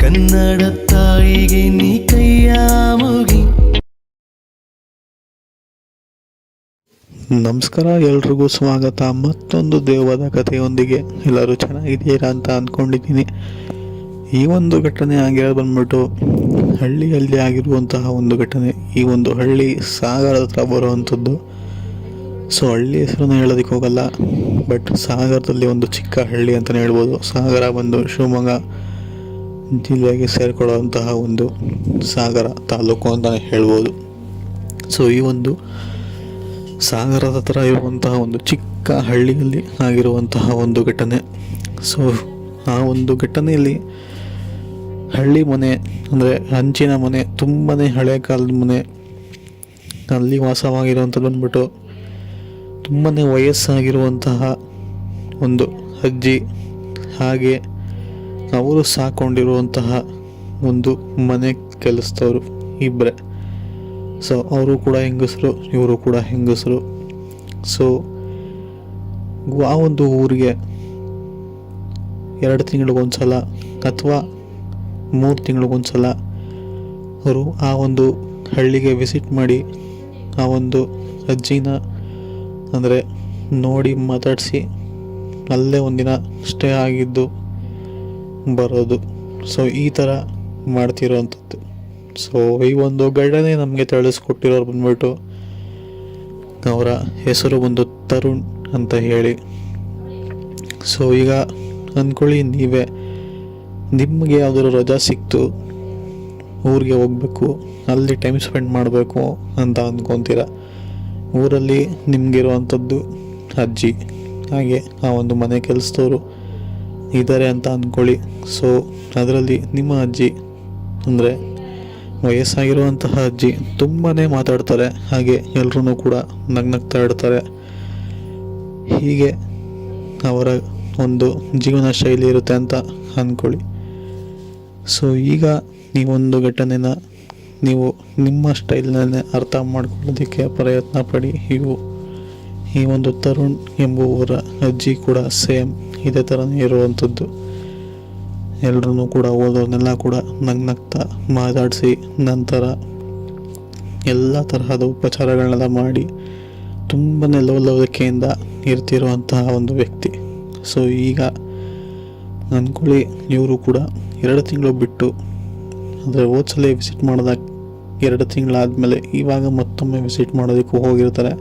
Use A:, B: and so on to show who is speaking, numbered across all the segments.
A: ಕನ್ನಡ ತಾಯಿಗೆ ನೀ ಕೈಯ ಮುಗಿ.
B: ನಮಸ್ಕಾರ, ಎಲ್ರಿಗೂ ಸ್ವಾಗತ ಮತ್ತೊಂದು ದೇವದ ಕಥೆಯೊಂದಿಗೆ. ಎಲ್ಲರೂ ಚೆನ್ನಾಗಿದ್ದೀರಾ ಅಂತ ಅಂದ್ಕೊಂಡಿದ್ದೀನಿ. ಈ ಒಂದು ಘಟನೆ ಆಗಿರೋದು ಬಂದ್ಬಿಟ್ಟು ಹಳ್ಳಿಯಲ್ಲಿ ಆಗಿರುವಂತಹ ಒಂದು ಘಟನೆ. ಈ ಒಂದು ಹಳ್ಳಿ ಸಾಗರದ ಹತ್ರ ಬರುವಂಥದ್ದು. ಸೊ ಹಳ್ಳಿ ಹೆಸರನ್ನು ಹೇಳೋದಕ್ಕೆ ಹೋಗಲ್ಲ, ಬಟ್ ಸಾಗರದಲ್ಲಿ ಒಂದು ಚಿಕ್ಕ ಹಳ್ಳಿ ಅಂತಲೇ ಹೇಳ್ಬೋದು. ಸಾಗರ ಬಂದು ಶಿವಮೊಗ್ಗ ಜಿಲ್ಲೆಗೆ ಸೇರಿಕೊಳ್ಳುವಂತಹ ಒಂದು ಸಾಗರ ತಾಲೂಕು ಅಂತಲೇ ಹೇಳ್ಬೋದು. ಸೊ ಈ ಒಂದು ಸಾಗರದ ಹತ್ರ ಇರುವಂತಹ ಒಂದು ಚಿಕ್ಕ ಹಳ್ಳಿಯಲ್ಲಿ ಆಗಿರುವಂತಹ ಒಂದು ಘಟನೆ. ಸೊ ಆ ಒಂದು ಘಟನೆಯಲ್ಲಿ ಹಳ್ಳಿ ಮನೆ ಅಂದರೆ ಹಂಚಿನ ಮನೆ, ತುಂಬಾ ಹಳೆ ಕಾಲದ ಮನೆ. ಅಲ್ಲಿ ವಾಸವಾಗಿರುವಂಥದ್ದು ಬಂದ್ಬಿಟ್ಟು ತುಂಬಾ ವಯಸ್ಸಾಗಿರುವಂತಹ ಒಂದು ಅಜ್ಜಿ, ಹಾಗೆ ಅವರು ಸಾಕೊಂಡಿರುವಂತಹ ಒಂದು ಮನೆ ಕೆಲಸದವರು ಇಬ್ಬರೇ. ಸೊ ಅವರು ಕೂಡ ಹೆಂಗಸರು, ಇವರು ಕೂಡ ಹೆಂಗಸರು. ಸೊ ಆ ಒಂದು ಊರಿಗೆ 2 ತಿಂಗಳಿಗೊಂದ್ಸಲ ಅಥವಾ 3 ತಿಂಗಳಿಗೊಂದ್ಸಲ ಅವರು ಆ ಒಂದು ಹಳ್ಳಿಗೆ ವಿಸಿಟ್ ಮಾಡಿ ಆ ಒಂದು ಅಜ್ಜಿನ ಅಂದರೆ ನೋಡಿ ಮಾತಾಡಿಸಿ ಅಲ್ಲೇ ಒಂದಿನ ಸ್ಟೇ ಆಗಿದ್ದು ಬರೋದು. ಸೊ ಈ ಥರ ಮಾಡ್ತಿರೋವಂಥದ್ದು. ಸೊ ಈ ಒಂದು ಘಟನೆ ನಮಗೆ ತಿಳಿಸ್ಕೊಟ್ಟಿರೋರು ಬಂದ್ಬಿಟ್ಟು ಅವರ ಹೆಸರು ಬಂದು ತರುಣ್ ಅಂತ ಹೇಳಿ. ಸೊ ಈಗ ಅಂದ್ಕೊಳ್ಳಿ, ನಿಮಗೆ ಯಾವುದಾದ್ರು ರಜಾ ಸಿಕ್ತು, ಊರಿಗೆ ಹೋಗಬೇಕು, ಅಲ್ಲಿ ಟೈಮ್ ಸ್ಪೆಂಡ್ ಮಾಡಬೇಕು ಅಂತ ಅಂದ್ಕೊತೀರ. ಊರಲ್ಲಿ ನಿಮಗಿರುವಂಥದ್ದು ಅಜ್ಜಿ, ಹಾಗೆ ಆ ಒಂದು ಮನೆ ಕೆಲಸದವರು ಇದ್ದಾರೆ ಅಂತ ಅಂದ್ಕೊಳ್ಳಿ. ಸೊ ಅದರಲ್ಲಿ ನಿಮ್ಮ ಅಜ್ಜಿ ಅಂದರೆ ವಯಸ್ಸಾಗಿರುವಂತಹ ಅಜ್ಜಿ ತುಂಬಾ ಮಾತಾಡ್ತಾರೆ, ಹಾಗೆ ಎಲ್ಲರೂ ಕೂಡ ನಗ್ನಗ್ತಾ ಇರ್ತಾರೆ. ಹೀಗೆ ಅವರ ಒಂದು ಜೀವನ ಶೈಲಿ ಇರುತ್ತೆ ಅಂತ ಅಂದ್ಕೊಳ್ಳಿ. ಸೊ ಈಗ ನೀವೊಂದು ಘಟನೆನ ನೀವು ನಿಮ್ಮ ಸ್ಟೈಲ್ನಲ್ಲೇ ಅರ್ಥ ಮಾಡ್ಕೊಳ್ಳೋದಕ್ಕೆ ಪ್ರಯತ್ನ ಪಡಿ. ಈ ಒಂದು ತರುಣ್ ಎಂಬುವರ ಅಜ್ಜಿ ಕೂಡ ಸೇಮ್ ಇದೇ ಥರನೇ ಇರುವಂಥದ್ದು. ಎಲ್ಲರೂ ಕೂಡ ಓದೋನೆಲ್ಲ ಕೂಡ ನಗ್ನಗ್ತಾ ಮಾತಾಡಿಸಿ ನಂತರ ಎಲ್ಲ ತರಹದ ಉಪಚಾರಗಳನ್ನೆಲ್ಲ ಮಾಡಿ ತುಂಬಾ ಲವಲವಿಕೆಯಿಂದ ಇರ್ತಿರುವಂತಹ ಒಂದು ವ್ಯಕ್ತಿ. ಸೊ ಈಗ ಅಂದ್ಕೊಳ್ಳಿ, ಇವರು ಕೂಡ 2 ತಿಂಗಳು ಬಿಟ್ಟು, ಅಂದರೆ ಹೋದ್ಸಲ ವಿಸಿಟ್ ಮಾಡಿದಾಗ 2 ತಿಂಗಳಾದಮೇಲೆ ಇವಾಗ ಮತ್ತೊಮ್ಮೆ ವಿಸಿಟ್ ಮಾಡೋದಕ್ಕೆ ಹೋಗಿರ್ತಾರೆ.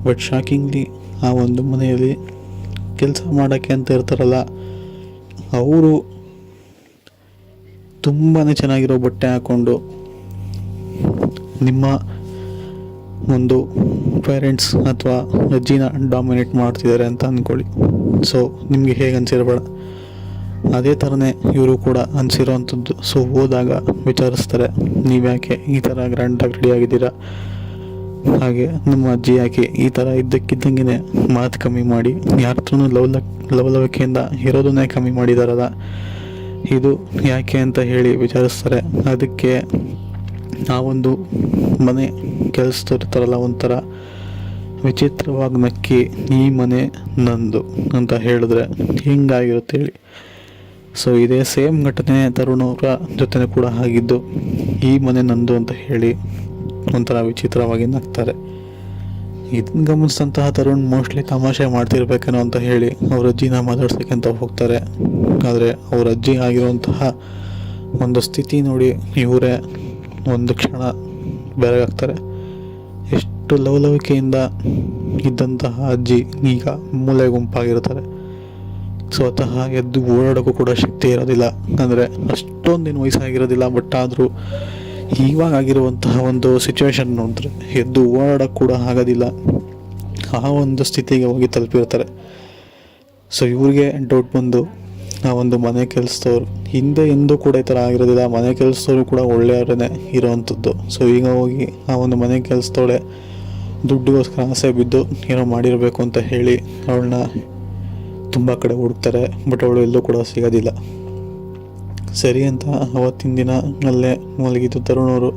B: ಬಟ್ ಶಾಕಿಂಗ್ಲಿ ಆ ಒಂದು ಮನೆಯಲ್ಲಿ ಕೆಲಸ ಮಾಡೋಕ್ಕೆ ಅಂತ ಇರ್ತಾರಲ್ಲ, ಅವರು ತುಂಬಾ ಚೆನ್ನಾಗಿರೋ ಬಟ್ಟೆ ಹಾಕ್ಕೊಂಡು ನಿಮ್ಮ ಒಂದು ಪೇರೆಂಟ್ಸ್ ಅಥವಾ ಅಜ್ಜಿನ ಡಾಮಿನೇಟ್ ಮಾಡ್ತಿದ್ದಾರೆ ಅಂತ ಅಂದ್ಕೊಳ್ಳಿ. ಸೊ ನಿಮಗೆ ಹೇಗೆ ಅನಿಸಿರಬೇಡ, ಅದೇ ಥರನೇ ಇವರು ಕೂಡ ಅನಿಸಿರೋವಂಥದ್ದು. ಸೊ ಹೋದಾಗ ವಿಚಾರಿಸ್ತಾರೆ, ನೀವು ಯಾಕೆ ಈ ಥರ ಗ್ರ್ಯಾಂಡಾಗಿ ರೆಡಿ ಆಗಿದ್ದೀರಾ, ಹಾಗೆ ನಮ್ಮ ಅಜ್ಜಿ ಯಾಕೆ ಈ ಥರ ಇದ್ದಕ್ಕಿದ್ದಂಗೆ ಮಾತು ಕಮ್ಮಿ ಮಾಡಿ ಯಾರ ಹತ್ರನೂ ಲವಲವಿಕೆಯಿಂದ ಇರೋದನ್ನೇ ಕಮ್ಮಿ ಮಾಡಿದಾರಲ್ಲ, ಇದು ಯಾಕೆ ಅಂತ ಹೇಳಿ ವಿಚಾರಿಸ್ತಾರೆ. ಅದಕ್ಕೆ ಆ ಒಂದು ಮನೆ ಕೆಲಸದವ್ರಿರ್ತಾರಲ್ಲ, ಒಂಥರ ವಿಚಿತ್ರವಾಗಿ ನಕ್ಕಿ ಈ ಮನೆ ನಂದು ಅಂತ ಹೇಳಿದ್ರೆ ಹಿಂಗಾಗಿರುತ್ತೆ ಹೇಳಿ. ಸೊ ಇದೇ ಸೇಮ್ ಘಟನೆ ತರುಣ್ ಅವರ ಜೊತೆ ಕೂಡ ಆಗಿದ್ದು. ಈ ಮನೆ ನಂದು ಅಂತ ಹೇಳಿ ಒಂಥರ ವಿಚಿತ್ರವಾಗಿ ನಗ್ತಾರೆ. ಇದನ್ನು ಗಮನಿಸಿದಂತಹ ತರುಣ್ ಮೋಸ್ಟ್ಲಿ ತಮಾಷೆ ಮಾಡ್ತಿರ್ಬೇಕೇನೋ ಅಂತ ಹೇಳಿ ಅವ್ರ ಅಜ್ಜಿನ ಮಾತಾಡ್ಸೋಕ್ಕೆ ಅಂತ ಹೋಗ್ತಾರೆ. ಆದರೆ ಅವ್ರ ಅಜ್ಜಿ ಆಗಿರುವಂತಹ ಒಂದು ಸ್ಥಿತಿ ನೋಡಿ ಇವರೇ ಒಂದು ಕ್ಷಣ ಬೆರಗಾಗ್ತಾರೆ. ಎಷ್ಟು ಲವಲವಿಕೆಯಿಂದ ಇದ್ದಂತಹ ಅಜ್ಜಿ ಈಗ ಮೂಲೆ ಗುಂಪಾಗಿರ್ತಾರೆ. ಸ್ವತಃ ಎದ್ದು ಓಡಾಡೋಕ್ಕೂ ಕೂಡ ಶಕ್ತಿ ಇರೋದಿಲ್ಲ, ಅಂದರೆ ಅಷ್ಟೊಂದಿನ ವಯಸ್ಸಾಗಿರೋದಿಲ್ಲ. ಬಟ್ ಆದರೂ ಇವಾಗ ಆಗಿರುವಂತಹ ಒಂದು ಸಿಚುವೇಶನ್ ನೋಡಿದ್ರೆ ಎದ್ದು ಓಡಾಡೋಕ್ಕೆ ಕೂಡ ಆಗೋದಿಲ್ಲ, ಆ ಒಂದು ಸ್ಥಿತಿಗೆ ಹೋಗಿ ತಲುಪಿರ್ತಾರೆ. ಸೊ ಇವ್ರಿಗೆ ಡೌಟ್ ಬಂದು ಆ ಒಂದು ಮನೆ ಕೆಲಸದವ್ರು ಹಿಂದೆ ಎಂದೂ ಕೂಡ ಈ ಥರ ಆಗಿರೋದಿಲ್ಲ, ಮನೆ ಕೆಲಸದವರು ಕೂಡ ಒಳ್ಳೆಯವರೇ ಇರೋವಂಥದ್ದು. ಸೊ ಈಗ ಹೋಗಿ ಆ ಒಂದು ಮನೆ ಕೆಲಸದವಳೆ ದುಡ್ಡಿಗೋಸ್ಕರ ಆಸೆ ಬಿದ್ದು ಏನೋ ಮಾಡಿರಬೇಕು ಅಂತ ಹೇಳಿ ಅವಳನ್ನ ತುಂಬ ಕಡೆ ಹುಡುಕ್ತಾರೆ. ಬಟ್ ಅವಳು ಎಲ್ಲೂ ಕೂಡ ಸಿಗೋದಿಲ್ಲ. ಸರಿ ಅಂತ ಅವತ್ತಿನ ದಿನ ಅಲ್ಲೇ ಮಲಗಿದ್ದು ತರುಣವರು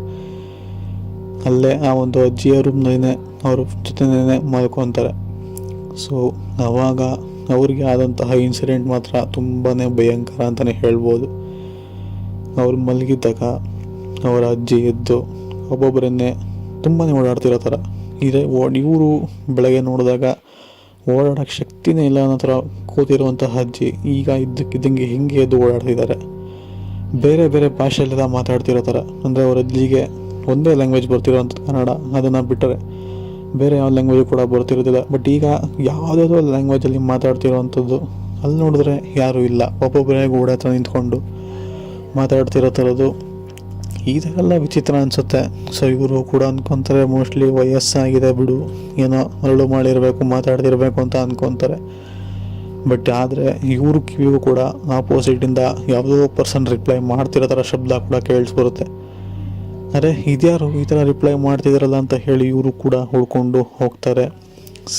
B: ಅಲ್ಲೇ ಆ ಒಂದು ಅಜ್ಜಿಯ ರೂಮ್ನೇ ಅವ್ರ ಜೊತೆನೇ ಮಲ್ಕೊತಾರೆ. ಸೊ ಆವಾಗ ಅವ್ರಿಗೆ ಆದಂತಹ ಇನ್ಸಿಡೆಂಟ್ ಮಾತ್ರ ತುಂಬಾ ಭಯಂಕರ ಅಂತಲೇ ಹೇಳ್ಬೋದು. ಅವ್ರು ಮಲಗಿದ್ದಾಗ ಅವರ ಅಜ್ಜಿ ಎದ್ದು ಒಬ್ಬೊಬ್ಬರನ್ನೇ ತುಂಬಾ ಓಡಾಡ್ತಿರೋ ಥರ ಇದೆ. ಇವರು ಬೆಳಗ್ಗೆ ನೋಡಿದಾಗ ಓಡಾಡೋಕ್ಕೆ ಶಕ್ತಿನೇ ಇಲ್ಲ ಅನ್ನೋ ಥರ ಕೂತಿರುವಂತಹ ಅಜ್ಜಿ ಈಗ ಇದ್ದಕ್ಕಿದ್ದಂಗೆ ಹಿಂಗೆ ಎದ್ದು ಓಡಾಡ್ತಿದ್ದಾರೆ. ಬೇರೆ ಬೇರೆ ಭಾಷೆಯಲ್ಲೆಲ್ಲ ಮಾತಾಡ್ತಿರೋ ಥರ, ಅಂದರೆ ಅವ್ರ ಅಜ್ಜಿಗೆ ಒಂದೇ ಲ್ಯಾಂಗ್ವೇಜ್ ಬರ್ತಿರೋವಂಥದ್ದು ಕನ್ನಡ, ಅದನ್ನು ಬಿಟ್ಟರೆ ಬೇರೆ ಯಾವ ಲ್ಯಾಂಗ್ವೇಜು ಕೂಡ ಬರ್ತಿರೋದಿಲ್ಲ. ಬಟ್ ಈಗ ಯಾವುದಾದ್ರೂ ಲ್ಯಾಂಗ್ವೇಜಲ್ಲಿ ಮಾತಾಡ್ತಿರೋವಂಥದ್ದು, ಅಲ್ಲಿ ನೋಡಿದ್ರೆ ಯಾರೂ ಇಲ್ಲ, ಒಬ್ಬೊಬ್ಬರೇ ಗೋಡೆ ಹತ್ರ ನಿಂತ್ಕೊಂಡು ಮಾತಾಡ್ತಿರೋ ಥರದ್ದು. ಇದೆಲ್ಲ ವಿಚಿತ್ರ ಅನಿಸುತ್ತೆ. ಸೊ ಇವರು ಕೂಡ ಅಂದ್ಕೊತಾರೆ ಮೋಸ್ಟ್ಲಿ ವಯಸ್ಸಾಗಿದೆ ಬಿಡು, ಏನೋ ಅರಳು ಮಾಡಿರಬೇಕು, ಮಾತಾಡ್ತಿರ್ಬೇಕು ಅಂತ ಅಂದ್ಕೊತಾರೆ. ಬಟ್ ಆದರೆ ಇವ್ರ ಕಿವಿಗೂ ಕೂಡ ಆಪೋಸಿಟಿಂದ ಯಾವುದೋ ಪರ್ಸನ್ ರಿಪ್ಲೈ ಮಾಡ್ತಿರೋ ಥರ ಶಬ್ದ ಕೂಡ ಕೇಳಿಸ್ಬರುತ್ತೆ. ಅರೆ ಇದ್ಯಾರು ಈ ಥರ ರಿಪ್ಲೈ ಮಾಡ್ತಿದ್ದಾರಲ್ಲ ಅಂತ ಹೇಳಿ ಇವರು ಕೂಡ ಹುಡ್ಕೊಂಡು ಹೋಗ್ತಾರೆ.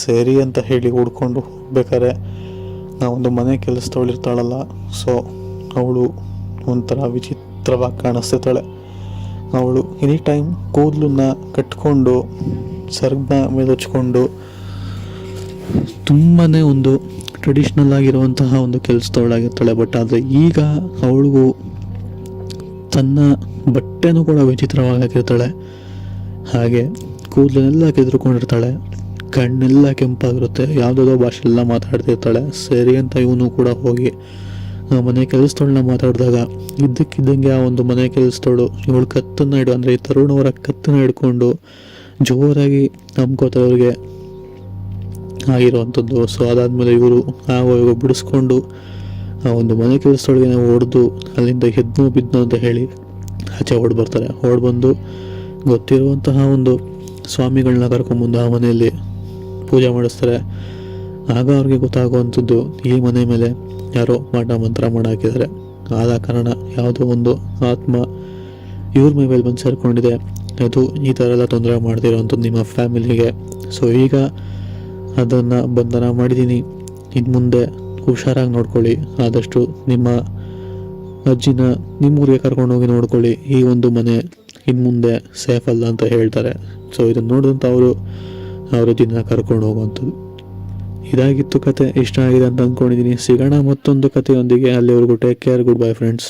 B: ಸರಿ ಅಂತ ಹೇಳಿ ಹುಡ್ಕೊಂಡು ಹೋಗ್ಬೇಕಾದ್ರೆ ನಾವೊಂದು ಮನೆ ಕೆಲಸದವಳಿರ್ತಾಳಲ್ಲ, ಸೊ ಅವಳು ಒಂಥರ ವಿಚಿತ್ರವಾಗಿ ಕಾಣಿಸ್ತಿರ್ತಾಳೆ. ಅವಳು ಎನಿ ಟೈಮ್ ಕೂದಲನ್ನ ಕಟ್ಕೊಂಡು ಸರ್ಗನ್ನ ಮೇಲುಚ್ಕೊಂಡು ತುಂಬಾ ಒಂದು ಟ್ರೆಡಿಷ್ನಲ್ ಆಗಿರುವಂತಹ ಒಂದು ಕೆಲಸದವಳಾಗಿರ್ತಾಳೆ. ಬಟ್ ಆದರೆ ಈಗ ಅವಳಿಗೂ ತನ್ನ ಬಟ್ಟೆನೂ ಕೂಡ ವಿಚಿತ್ರವಾಗಿ ಹಾಕಿರ್ತಾಳೆ. ಹಾಗೆ ಕೂದಲನ್ನೆಲ್ಲ ಕೆದ್ರುಕೊಂಡಿರ್ತಾಳೆ, ಕಣ್ಣೆಲ್ಲ ಕೆಂಪಾಗಿರುತ್ತೆ, ಯಾವುದಾದ್ರೂ ಭಾಷೆಲ್ಲ ಮಾತಾಡ್ತಿರ್ತಾಳೆ. ಸರಿ ಅಂತ ಇವನು ಕೂಡ ಹೋಗಿ ಮನೆ ಕೆಲಸದವಳನ್ನ ಮಾತಾಡಿದಾಗ ಇದ್ದಕ್ಕಿದ್ದಂಗೆ ಆ ಒಂದು ಮನೆ ಕೆಲಸದವಳು ಇವಳು ಕತ್ತನ್ನು ಅಂದರೆ ಈ ತರುಣವರ ಕತ್ತನ್ನು ಹಿಡ್ಕೊಂಡು ಜೋರಾಗಿ ನಂಬ್ಕೋತವ್ರಿಗೆ ಆಗಿರುವಂಥದ್ದು. ಸೊ ಅದಾದಮೇಲೆ ಇವರು ಆಗ ಬಿಡಿಸ್ಕೊಂಡು ಆ ಒಂದು ಮನೆ ಕೆಲಸದೊಳಗೆ ಹೊಡೆದು ಅಲ್ಲಿಂದ ಎದ್ನೋ ಬಿದ್ನೋ ಅಂತ ಹೇಳಿ ಆಚೆ ಹೊಡ್ಬರ್ತಾರೆ. ಹೊಡ್ಬಂದು ಗೊತ್ತಿರುವಂತಹ ಒಂದು ಸ್ವಾಮಿಗಳನ್ನ ಕರ್ಕೊಂಬಂದು ಆ ಮನೆಯಲ್ಲಿ ಪೂಜೆ ಮಾಡಿಸ್ತಾರೆ. ಆಗ ಅವ್ರಿಗೆ ಗೊತ್ತಾಗುವಂಥದ್ದು ಈ ಮನೆ ಮೇಲೆ ಯಾರೋ ಮಾಟ ಮಂತ್ರ ಮಾಡಾಕಿದ್ದಾರೆ. ಆದ ಕಾರಣ ಯಾವುದೋ ಒಂದು ಆತ್ಮ ಇವ್ರ ಮೇಲೆ ಬಂದು ಸೇರಿಕೊಂಡಿದೆ, ಅದು ಈ ಥರ ಎಲ್ಲ ತೊಂದರೆ ಮಾಡ್ತಿರೋವಂಥದ್ದು ನಿಮ್ಮ ಫ್ಯಾಮಿಲಿಗೆ. ಸೊ ಈಗ ಅದನ್ನು ಬಂಧನ ಮಾಡಿದ್ದೀನಿ, ಇನ್ನು ಮುಂದೆ ಹುಷಾರಾಗಿ ನೋಡ್ಕೊಳ್ಳಿ, ಆದಷ್ಟು ನಿಮ್ಮ ಅಜ್ಜಿನ ನಿಮ್ಮೂರಿಗೆ ಕರ್ಕೊಂಡೋಗಿ ನೋಡ್ಕೊಳ್ಳಿ, ಈ ಒಂದು ಮನೆ ಇನ್ನು ಮುಂದೆ ಸೇಫ್ ಅಲ್ಲ ಅಂತ ಹೇಳ್ತಾರೆ. ಸೊ ಇದನ್ನು ನೋಡಿದಂಥ ಅವರು ಅವ್ರ ಅಜ್ಜಿನ ಕರ್ಕೊಂಡು ಹೋಗುವಂಥದ್ದು. ಇದಾಗಿತ್ತು ಕತೆ. ಇಷ್ಟ ಆಗಿದೆ ಅಂತ ಅಂದ್ಕೊಂಡಿದ್ದೀನಿ. ಸಿಗೋಣ ಮತ್ತೊಂದು ಕಥೆಯೊಂದಿಗೆ. ಅಲ್ಲಿವರೆಗೂ take care. Good bye friends.